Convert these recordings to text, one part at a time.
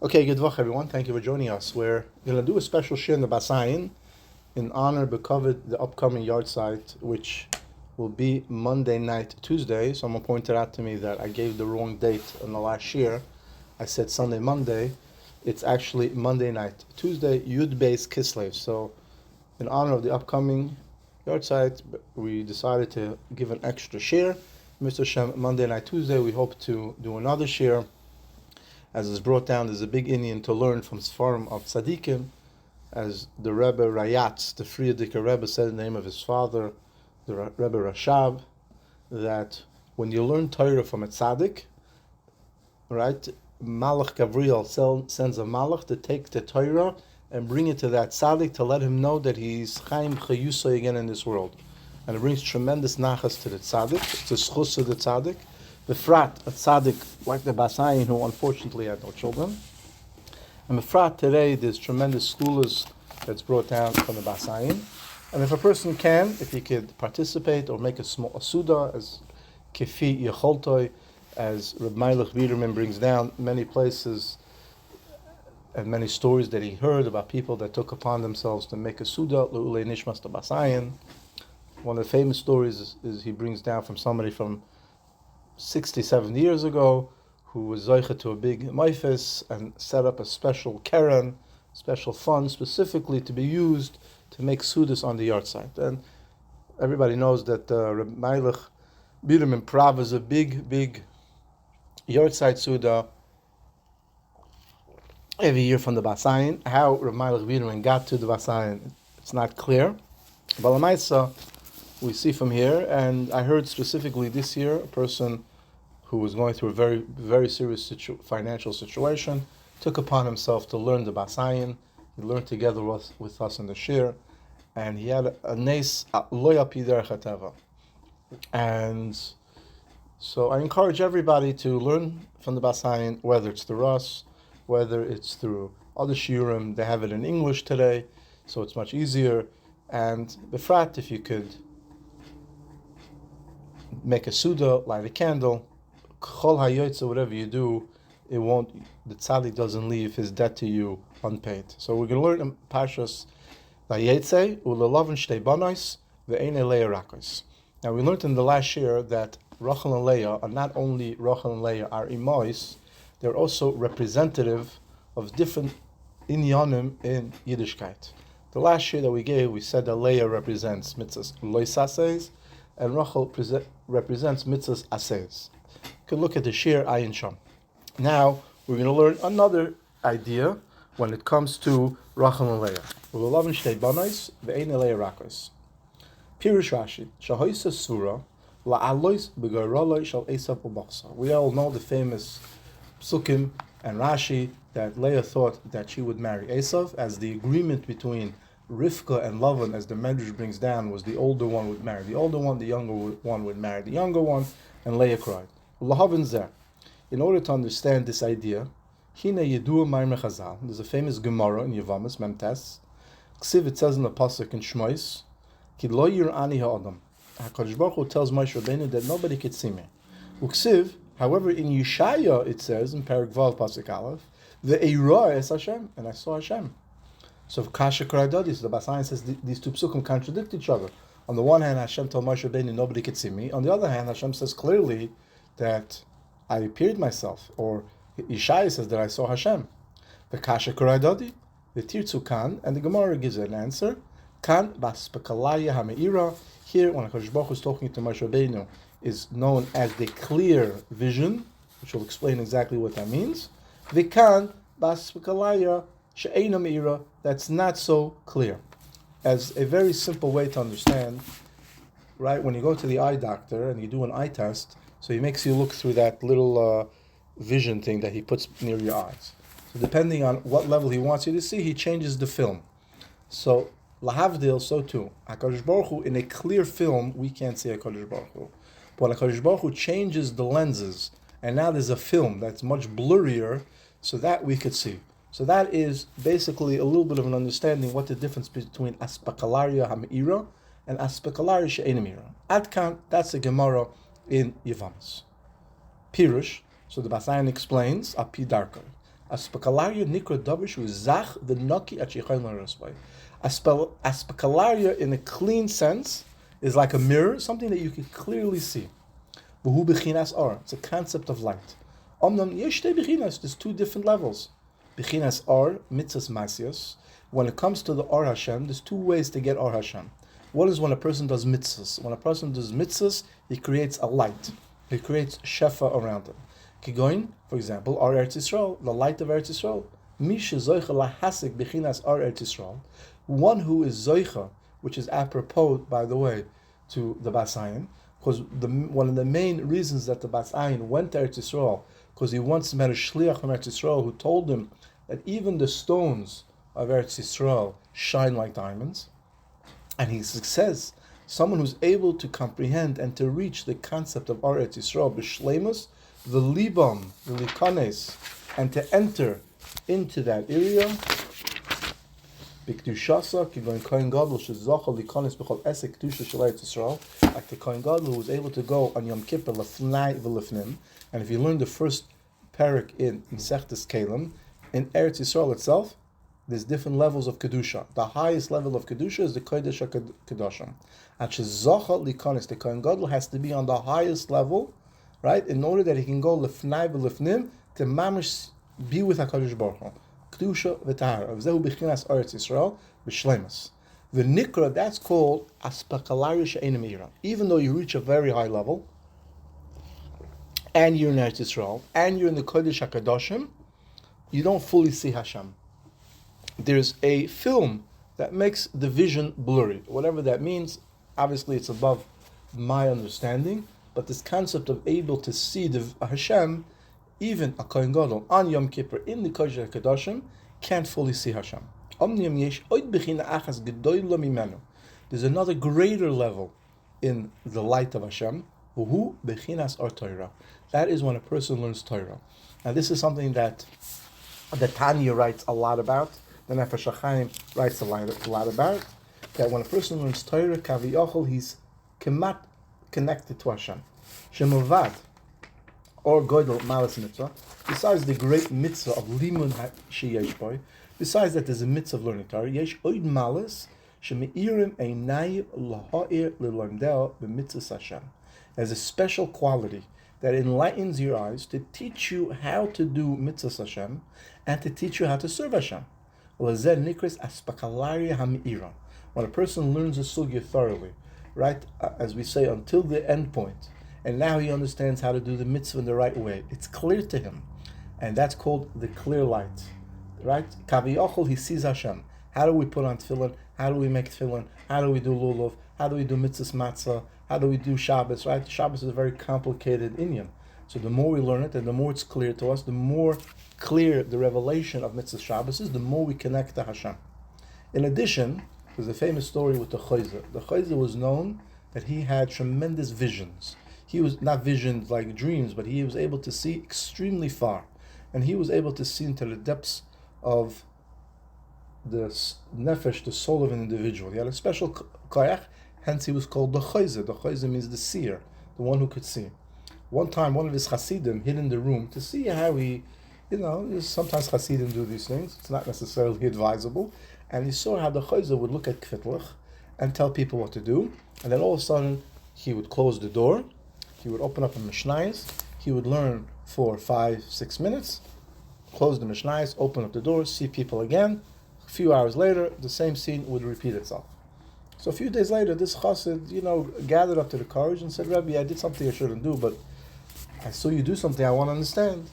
Okay, good luck everyone. Thank you for joining us. We're going to do a special shir in the Ayin in honor of the upcoming yard site, which will be Monday night, Tuesday. Someone pointed out to me that I gave the wrong date on the last year. I said Sunday, Monday. It's actually Monday night, Tuesday, Yud Beis Kislev. So, in honor of the upcoming yard site, we decided to give an extra shir. Mr. Shem, Monday night, Tuesday, we hope to do another shir. As is brought down, there's a big Indian to learn from Sfarim of Tzaddikim, as the Rebbe Rayatz, the Frierdiker Rebbe, said in the name of his father, the Rebbe Rashab, that when you learn Torah from a tzaddik, right, Malach Gabriel sends a Malach to take the Torah and bring it to that tzaddik to let him know that he's Chaim Chayusay again in this world. And it brings tremendous nachas to the tzaddik, it's a schus to the tzaddik. Befrat, a tzaddik like the Ayin, who unfortunately had no children. And Befrat, today there's tremendous schools that's brought down from the Ayin. And if a person can, if he could participate or make a small asuda, as Kefi Yecholtoi, as Rabbi Melech Biederman brings down many places and many stories that he heard about people that took upon themselves to make a suda, Le'ulei Nishmas to Ayin. One of the famous stories is he brings down from somebody from 60, 70 years ago, who was zeicha to a big maifis and set up a special keren, special fund specifically to be used to make sudas on the yard site. And everybody knows that Rabbi Melech Biederman Prav is a big yard site suda every year from the Ayin. How Rabbi Melech Biederman got to the Ayin, it's not clear. But Lamaisa, we see from here, and I heard specifically this year, a person who was going through a very, very serious financial situation took upon himself to learn the Ayin. He learned together with us in the shir, and he had a nes loya pider chateva. And so I encourage everybody to learn from the Ayin, whether it's through us, whether it's through other shiurim. They have it in English today, so it's much easier. And befrat, if you could make a suda, light a candle, chol hayotze, whatever you do, the tzaddik doesn't leave his debt to you unpaid. So we're going to learn in Parshat Vayetzei, Lavens shtei banos, ve'ein Leah rakos. Now we learned in the last year that Rachel and Leah are not only Rachel and Leah are imois, they're also representative of different inyanim in Yiddishkeit. The last year that we gave, we said that Leah represents mitzvahs loisases, and Rachel represents mitzvahs ases. You can look at the shir Ayin Sham. Now we're going to learn another idea when it comes to Rachel and Leah. Lavens shtei banos ve'ein Leah rakos. Pirush Rashi shahoisa sura la'alois begaroloi shal Esav u'bachsa. We all know the famous psukim and Rashi that Leah thought that she would marry Esav, as the agreement between Rivka and Lavens, as the Medrash brings down, was the older one would marry the older one, the younger one would marry the younger one, and Leah cried. Lahavin zeh. In order to understand this idea, Hine Yedua Ma'amer Chazal, there's a famous Gemara in Yevamos, Memtes. Ksiv, it says in the pasuk in Shmois, Ki lo yir'ani ha'adam. HaKadosh Baruch Hu tells Moshe Rabbeinu that nobody could see me. Uksiv, however, in Yeshaya it says in Perek Vav pasuk Aleph, Ve'eira es Hashem, and I saw Hashem. So Kasha Karadodis, the Ayin says these two psukim contradict each other. On the one hand, Hashem told Moshe Rabbeinu nobody could see me. On the other hand, Hashem says clearly that I appeared myself, or Yeshaya says that I saw Hashem. The Kasha Karadodi, the Tirtzu Kan, and the Gemara gives an answer. Kan Baspekalaya Hameira. Here, when HaKadosh Baruch Hu is talking to Moshe Rabbeinu, is known as the clear vision, which will explain exactly what that means. The Kan Baspekalaya She'eina Meira, that's not so clear. As a very simple way to understand, right, when you go to the eye doctor and you do an eye test, so he makes you look through that little vision thing that he puts near your eyes. So depending on what level he wants you to see, he changes the film. So, lahavdil, so too. HaKadosh Baruch Hu, in a clear film, we can't see HaKadosh Baruch Hu. But when HaKadosh Baruch Hu changes the lenses, and now there's a film that's much blurrier, so that we could see. So that is basically a little bit of an understanding what the difference between aspekalaria hamira and aspekalaria she'eina meira. Adkan, that's a Gemara in Yevamos. Pirush, so the Ayin explains, api darkar. Aspakalaria nikra davishu zach the naki at sheichayin. Aspakalaria in a clean sense is like a mirror, something that you can clearly see. V'hu bechinas ar. It's a concept of light. Omnam yesh shtei bechinas. There's two different levels. Bechinas ar mitzvahs masios. When it comes to the Ar Hashem, there's two ways to get Ar Hashem. One is when a person does mitzvahs. When a person does mitzvahs, he creates a light. He creates shefa around him. Kigoin, for example, Ar Eretz Yisrael, the light of Eretz Yisrael. Misha zoicha lahasik bechinas Ar Eretz Yisrael. One who is zoicha, which is apropos, by the way, to the Bas Ayin, because one of the main reasons that the Bas Ayin went to Eretz Yisrael, because he once met a shliach from Eretz Yisrael who told him that even the stones of Eretz Yisrael shine like diamonds. And he says, someone who's able to comprehend and to reach the concept of Eretz Yisrael, b'shleimus, the libam, the likanes, and to enter into that area, b'kdushasa, kigoin kohen gadol shezacha likanes b'chol esek kedusha shel Eretz Yisrael, like the kohen gadol who was able to go on Yom Kippur lefnai v'lefnim. And if you learn the first parak in Masechtas Kelim, in Eretz Yisrael itself, there's different levels of Kedusha. The highest level of Kedusha is the Kodesh HaKadoshim. And Shezacha Likanis, the Kohen Gadol has to be on the highest level, right, in order that he can go Lefnai V'Lefnim to mamish be with HaKadosh Baruch Hu. Kedusha V'Tahara. V'zehu B'chinas Eretz Yisrael B'Shleimus. The Nikra, that's called Aspakalaria She'enim Meira. Even though you reach a very high level, and you're in Eretz Yisrael, and you're in the Kodesh HaKadoshim, you don't fully see Hashem. There's a film that makes the vision blurry. Whatever that means, obviously it's above my understanding, but this concept of able to see the Hashem, even a Kohen Gadol on Yom Kippur in the Kodesh HaKadoshim, can't fully see Hashem. There's another greater level in the light of Hashem. That is when a person learns Torah. Now this is something that the Tanya writes a lot about. The Nefesh HaChaim writes a lot about, that when a person learns Torah, Kaviyachol, he's kemat connected to Hashem. Shemovad, or Godel Malas Mitzvah, besides the great mitzvah of Limud Sheyesh Boy, besides that there's a mitzvah of learning Torah, Yesh Oid Malas, Shemeirim Einai Lahair Lilamdeo B'Mitzvah Hashem. There's a special quality that enlightens your eyes to teach you how to do Mitzvah Hashem and to teach you how to serve Hashem. When a person learns a sugya thoroughly, right, as we say, until the end point, and now he understands how to do the mitzvah in the right way, it's clear to him, and that's called the clear light, right? Kaviyachol, he sees Hashem. How do we put on tefillin? How do we make tefillin? How do we do lulav? How do we do mitzvahs matzah? How do we do Shabbos, right? Shabbos is a very complicated inyan. So the more we learn it, and the more it's clear to us, the more clear the revelation of Mitzvah Shabbos is, the more we connect to Hashem. In addition, there's a famous story with the Chayzer. The Chayzer was known that he had tremendous visions. He was not visions like dreams, but he was able to see extremely far. And he was able to see into the depths of the nefesh, the soul of an individual. He had a special koyach, hence he was called the Chayzer. The Chayzer means the seer, the one who could see. One time, one of his Hasidim hid in the room to see how he, sometimes Hasidim do these things. It's not necessarily advisable. And he saw how the Chayzer would look at Kvitlach and tell people what to do. And then all of a sudden, he would close the door. He would open up a Mishnayos. He would learn for 5-6 minutes, close the Mishnayos, open up the door, see people again. A few hours later, the same scene would repeat itself. So a few days later, this Chassid, gathered up to the courage and said, Rabbi, I did something I shouldn't do, but I saw you do something I want to understand.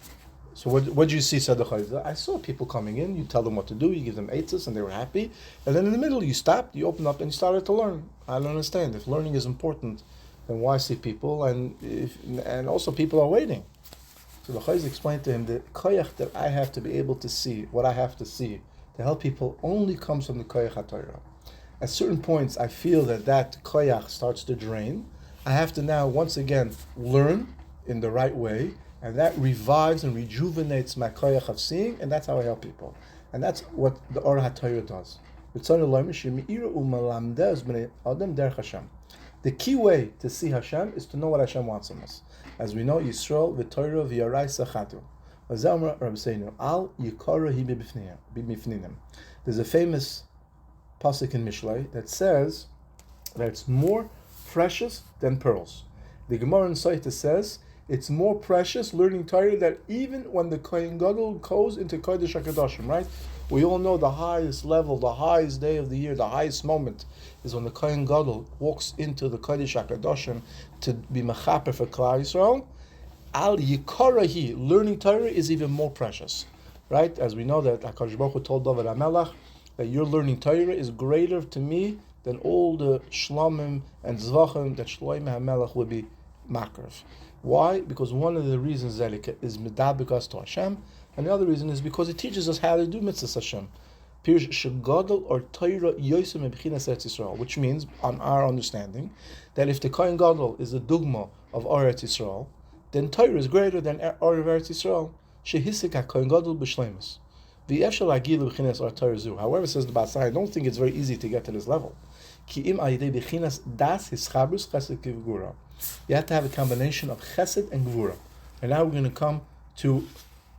So what did you see, said the Chayzer? I saw people coming in, you tell them what to do, you give them eitzes, and they were happy. And then in the middle, you stopped, you opened up, and you started to learn. I don't understand. If learning is important, then why see people? And also people are waiting. So the Chayzer explained to him, the koyach that I have to be able to see, what I have to see, to help people only comes from the koyach HaTorah. At certain points, I feel that koyach starts to drain. I have to now, once again, learn in the right way, and that revives and rejuvenates my koyach of seeing, and that's how I help people. And that's what the Or HaTorah does. The key way to see Hashem is to know what Hashem wants from us. As we know, Yisrael v'Torah v'yarai sechatu. There's a famous pasuk in Mishlei that says that it's more precious than pearls. The Gemara in Saita says it's more precious learning Torah that even when the Kohen Gadol goes into Kodesh HaKadoshim, right? We all know the highest level, the highest day of the year, the highest moment is when the Kohen Gadol walks into the Kodesh HaKadoshim to be mechaper for Klal Yisrael. Al Yikorahi, learning Torah is even more precious, right? As we know that HaKadosh Baruch Hu told David HaMelech that your learning Torah is greater to me than all the shlomim and zvachim that Shlomo HaMelech would be makarv. Why? Because one of the reasons that it is medabek us to Hashem, and the other reason is because it teaches us how to do mitzvahs Hashem. Pirush shegadol or Torah yosem mebechinas Eretz Yisrael, which means, on our understanding, that if the Kohen Gadol is the dugma of Eretz Yisrael, then Torah is greater than Eretz Yisrael. Shehisik HaKohen Gadol b'shleimus. V'yefshel agilu b'chinas or Torah zu. However, says the Basai, I don't think it's very easy to get to this level. Ki im ayidei b'chinas das hischabrus chesed k'gvura. You have to have a combination of chesed and gvura. And now we're going to come to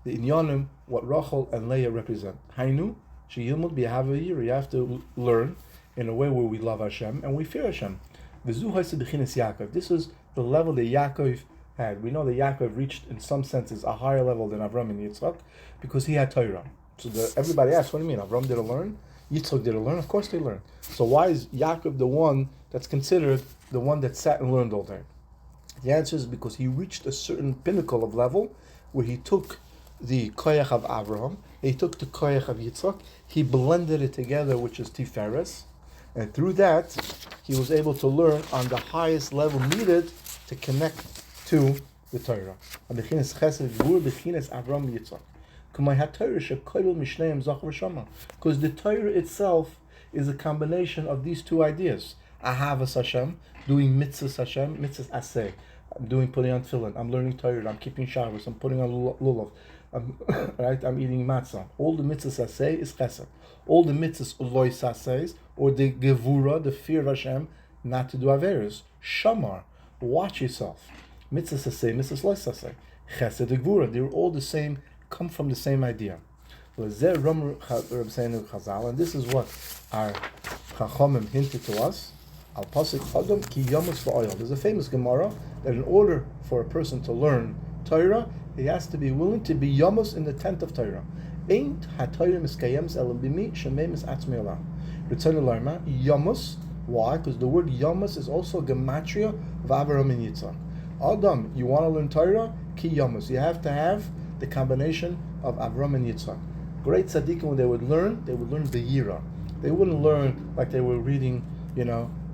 the inyanim, what Rachel and Leah represent. Hainu, sheyilmud b'yahava yira. You have to learn in a way where we love Hashem and we fear Hashem. V'zu ha'iseh b'chinas Yaakov. This is the level that Yaakov had. We know that Yaakov reached, in some senses, a higher level than Avram and Yitzchak because he had Torah. So everybody asks, what do you mean? Avram didn't learn? Yitzchak didn't learn? Of course they learned. So why is Yaakov the one that's considered the one that sat and learned all day? The answer is because he reached a certain pinnacle of level where he took the koyach of Avraham, he took the koyach of Yitzchak, he blended it together, which is Tiferes, and through that, he was able to learn on the highest level needed to connect to the Torah. Because the Torah itself is a combination of these two ideas. Ahavas Hashem, doing mitzvahs Hashem, mitzvahs aseh. I'm putting on tefillin, I'm learning Torah, I'm keeping Shabbos, I'm putting on lulav, I'm eating matzah. All the mitzvahs aseh is chesed. All the mitzvahs lois aseh, or the gevura, the fear of Hashem, not to do averos. Shamar, watch yourself. Mitzvahs aseh, mitzvahs lois aseh. Chesed, the gevura, they're all the same, come from the same idea. And this is what our Chachamim hinted to us. Al pasuk Adam ki yamus va'oil. There's a famous Gemara that in order for a person to learn Torah, he has to be willing to be yamus in the tent of Torah. Ain't ha-Torah miskayems elam bimi shememis atzmei olam. Return to Larma, yamus. Why? Because the word yamus is also a gematria of Avraham and Yitzchak. Adam, you want to learn Torah? Ki yamus. You have to have the combination of Avraham and Yitzchak. Great tzaddikim, when they would learn the yira. They wouldn't learn like they were reading,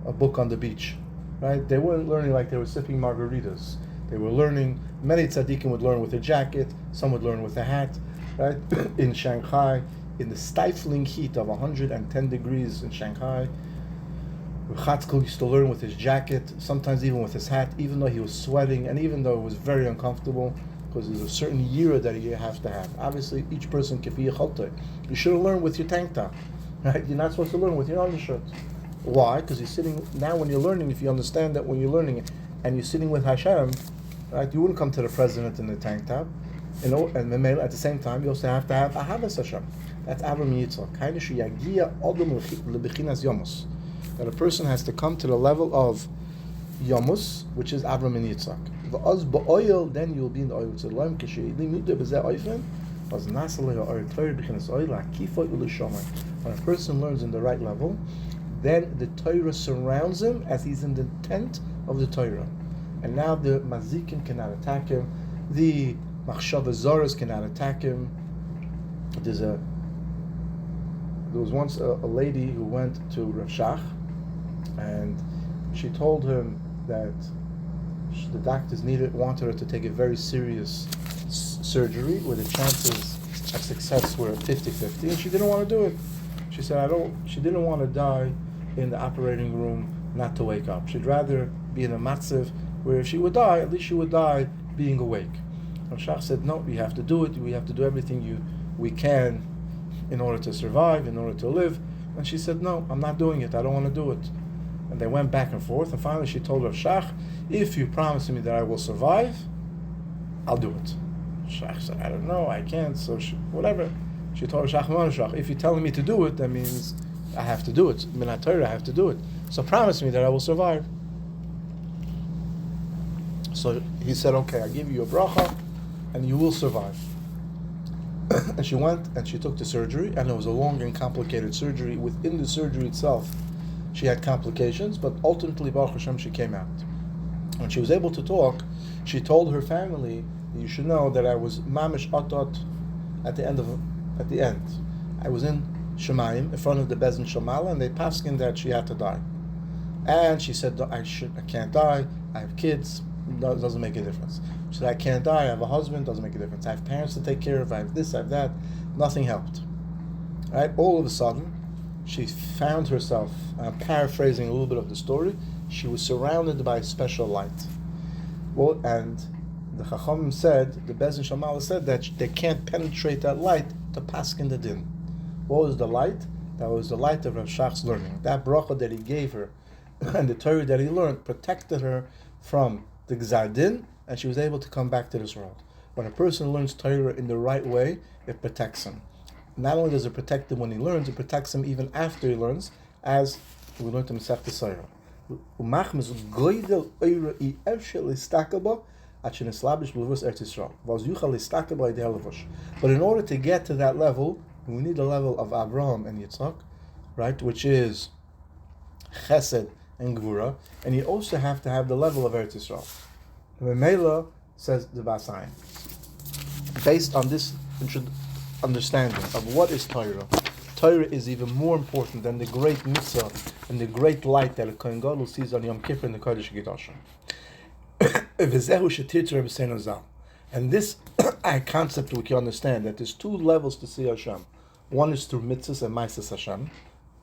a book on the beach, right? They weren't learning like they were sipping margaritas. They were learning, many tzaddikim would learn with a jacket, some would learn with a hat, right? In Shanghai, in the stifling heat of 110 degrees in Shanghai, Chatzkel used to learn with his jacket, sometimes even with his hat, even though he was sweating, and even though it was very uncomfortable, because there's a certain yira that you have to have. Obviously, each person kifi yechaltei. You shouldn't learn with your tank top, right? You're not supposed to learn with your undershirt. Why? Because you're sitting, now when you're learning, if you understand that when you're learning it, and you're sitting with Hashem, right, you wouldn't come to the president in the tank top, and at the same time, you also have to have Ahavas Hashem. That's Avram Yitzchak. That a person has to come to the level of Yamus, which is Avram and Yitzchak. Then you'll be in the oil. When a person learns in the right level, then the Torah surrounds him as he's in the tent of the Torah. And now the Mazikim cannot attack him, the Machshava Zoras cannot attack him. There was once a lady who went to Rav Shach, and she told him that the doctors wanted her to take a very serious surgery where the chances of success were 50-50, and she didn't want to do it. She said, she didn't want to die in the operating room, not to wake up. She'd rather be in a matziv where if she would die, at least she would die being awake. And Shach said, no, we have to do it. We have to do everything we can in order to survive, in order to live. And she said, no, I'm not doing it. I don't want to do it. And they went back and forth. And finally she told Rav Shach, if you promise me that I will survive, I'll do it. Shach said, I don't know, I can't, so whatever. She told her, Shach, if you're telling me to do it, that means I have to do it. Minat Torah, I have to do it. So promise me that I will survive. So he said, okay, I give you a bracha, and you will survive. And she went and she took the surgery, and it was a long and complicated surgery. Within the surgery itself, she had complications, but ultimately, Baruch Hashem, she came out. When she was able to talk, she told her family, you should know that I was mamish atot at the end. I was in Shemayim, in front of the Bezin Shamala, and they paskin that she had to die. And she said, I can't die, I have kids, doesn't make a difference. She said, I can't die, I have a husband, doesn't make a difference. I have parents to take care of, I have this, I have that. Nothing helped. Right? All of a sudden, she found herself, I'm paraphrasing a little bit of the story, she was surrounded by a special light. Well, and the Chachamim said, the Bezin Shamala said that they can't penetrate that light to paskin the din. What was the light? That was the light of Rav Shach's learning. That bracha that he gave her and the Torah that he learned protected her from the Gzar Din, and she was able to come back to this world. When a person learns Torah in the right way, it protects him. Not only does it protect him when he learns, it protects him even after he learns, as we learned in Masechta Torah. But in order to get to that level, we need the level of Abraham and Yitzchak, right, which is Chesed and Gvura, and you also have to have the level of Eretz Yisrael. Memela, says the Vayetzei, based on this understanding of what is Torah, Torah is even more important than the great mitzvah and the great light that a Kohen Gadol sees on Yom Kippur in the Kodesh HaKadoshim. And this concept we can understand that there's two levels to see Hashem. One is through mitzvahs and ma'ases Hashem,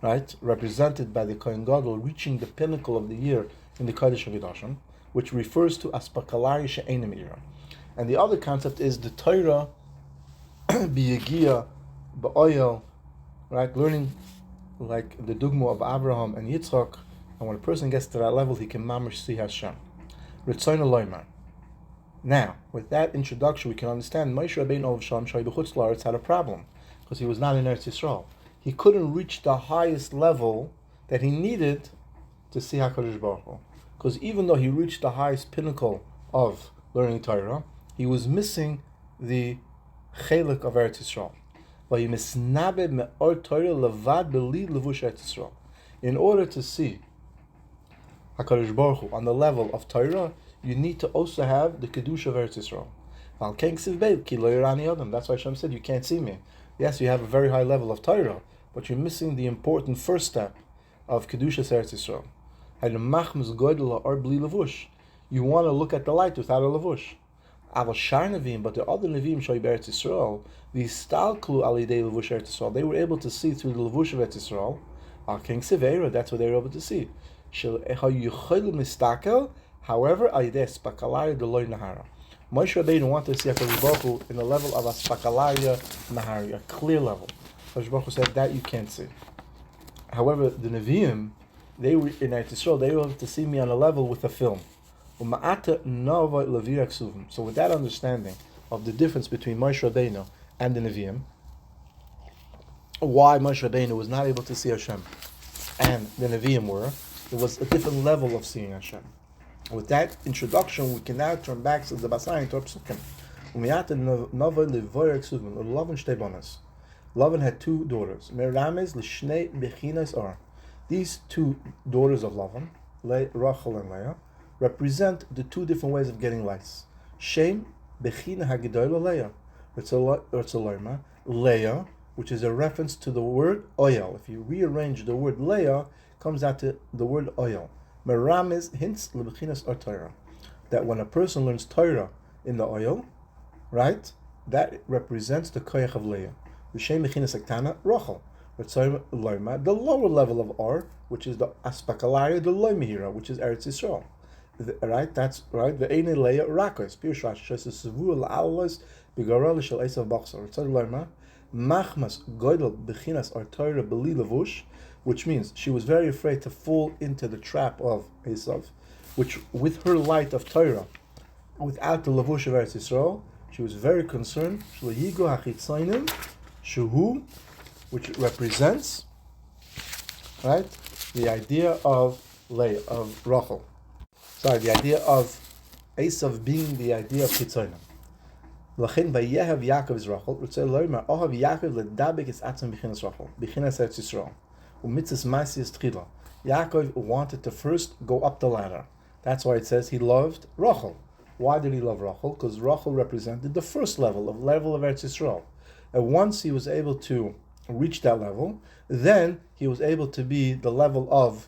right, represented by the Kohen Gadol reaching the pinnacle of the year in the Kodesh HaKadoshim, which refers to aspakalari she'enim ira. And the other concept is the Torah biyagia ba'oyel, right, learning like the dugma of Abraham and Yitzchak, and when a person gets to that level, he can mamash see Hashem. Ritzoyna loymar. Now, with that introduction, we can understand Moshe Rabbeinu of Shalom Shai b'chutz la'aretz had a problem because he was not in Eretz Yisrael. He couldn't reach the highest level that he needed to see HaKadosh Baruch Hu. Because even though he reached the highest pinnacle of learning Torah, he was missing the chelik of Eretz Yisrael. In order to see HaKadosh Baruch Hu on the level of Torah, you need to also have the Kedusha of Eretz Yisrael. That's why Hashem said, you can't see me. Yes, you have a very high level of Torah, but you're missing the important first step of Kedusha Eretz Yisrael. You want to look at the light without a levush. But the other Nevi'im Shai Eretz Yisrael, the Stalklu Alidei Levush Eretz Yisrael, they were able to see through the levush of Eretz Yisrael. King Severa, that's what they were able to see. However, Moshe Rabbeinu wanted to see HaKadosh Baruch Hu in the level of Aspakalaya Nahari, a clear level. HaKadosh Baruch Hu said that you can't see. However, the Nevi'im, they were in Eretz Yisrael, they were able to see me on a level with a film. So with that understanding of the difference between Moshe Rabbeinu and the Nevi'im, why Moshe Rabbeinu was not able to see Hashem and the Nevi'im were, there was a different level of seeing Hashem. With that introduction, we can now turn back to the Vayetzei to our psukim. Lavens had two daughters. These two daughters of Lavan, Rachel and Leah, represent the two different ways of getting lice. Shem bechina hagedola Leah. Leah, which is a reference to the word oil. If you rearrange the word Leah, comes out to the word oil. Meramis hints lebechinas or Torah. That when a person learns Torah in the oil, right, that represents the koyach of Leah. The shem bechinas aktana Rachel. The lower level of Or, which is the Aspakalaria, the Loimihira, which is Eretz Yisrael. Right, that's right. The Eine Leia Rakos, Pirshash, Shesesavul Alos, Bigorel Shel Esav Bachsor. Tzad Loima, Machmas Goidel Bechinas or Torah Beli Levush, which means she was very afraid to fall into the trap of Esav, which with her light of Torah, without the Levush of Eretz Yisrael, She was very concerned, which represents, right, the idea of Leah, of Rachel. Sorry, the idea of Esav being the idea of Chitzonim. L'chein vayehav Yaakov is Rachel. Ritzei loymer ohav Yaakov ledabek es atzem b'chinas Rachel, b'chinas Eretz Yisrael, u'mitzvahs ma'asis tchila. Yaakov wanted to first go up the ladder. That's why it says he loved Rachel. Why did he love Rachel? Because Rachel represented the first level of Eretz Yisrael. And once he was able to reach that level, then he was able to be the level of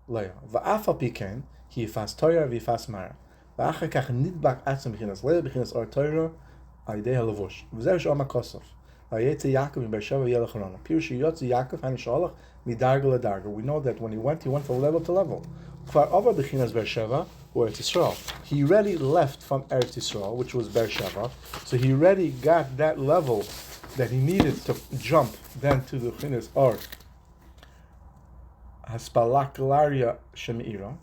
Leah. Va'afal pikein, he yifas Torah v'yifas Mara. V'achar kach nidbak atzem b'chinas Leah b'chinas Or Torah ayidei halavush. V'zeh sh'oma kosov. Vayetzei Yaakov in Beersheva yelech harana. Pirush yotzi Yaakov hani shalach midarga ledarga. We know that when he went from level to level. Kvar over b'chinas Beersheva or Eretz Yisrael. He already left from Eretz Yisrael, which was Beersheva. So he already got that level that he needed to jump then to the b'chinas Or Haspalaklaria Shemira.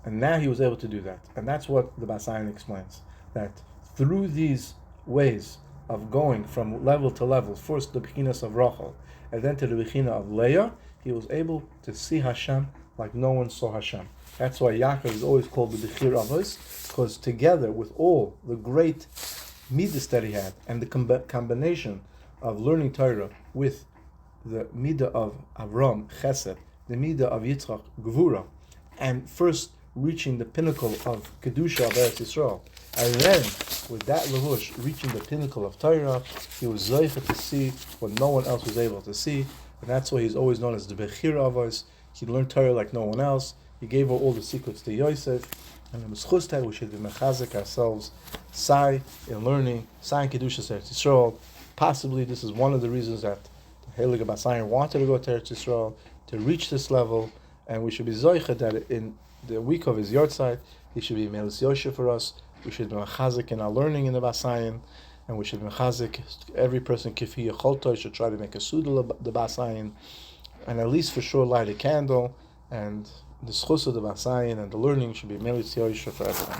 And now he was able to do that. And that's what the Bas Ayin explains. That through these ways of going from level to level, first the Bechinas of Rachel, and then to the Bechina of Leah, he was able to see Hashem like no one saw Hashem. That's why Yaakov is always called the Bechir Avos, because together with all the great midas that he had, and the combination of learning Torah with the midah of Avram, Chesed, the midah of Yitzchak, Gvura, and first reaching the pinnacle of Kedusha of Eretz Yisrael, and then with that Levush reaching the pinnacle of Torah, he was Zoicha to see what no one else was able to see, and that's why he's always known as the Bechir Avos. He learned Torah like no one else. He gave her all the secrets to Yosef, and in Meschustai we should be mechazik ourselves, Sai in learning, Sai in Kedusha Eretz Yisrael. Possibly this is one of the reasons that the Heilige Bas Ayin wanted to go to Eretz Yisrael, to reach this level, and we should be Zoicha that in the week of his Yortzeit, he should be Melis Yosha for us. We should be mechazik in our learning in the Bas Ayin, and we should be mechazik. Every person kifi yecholto should try to make a suda the Bas Ayin, and at least for sure light a candle. And the schus of the Bas Ayin and the learning should be Melis Yosha for everyone.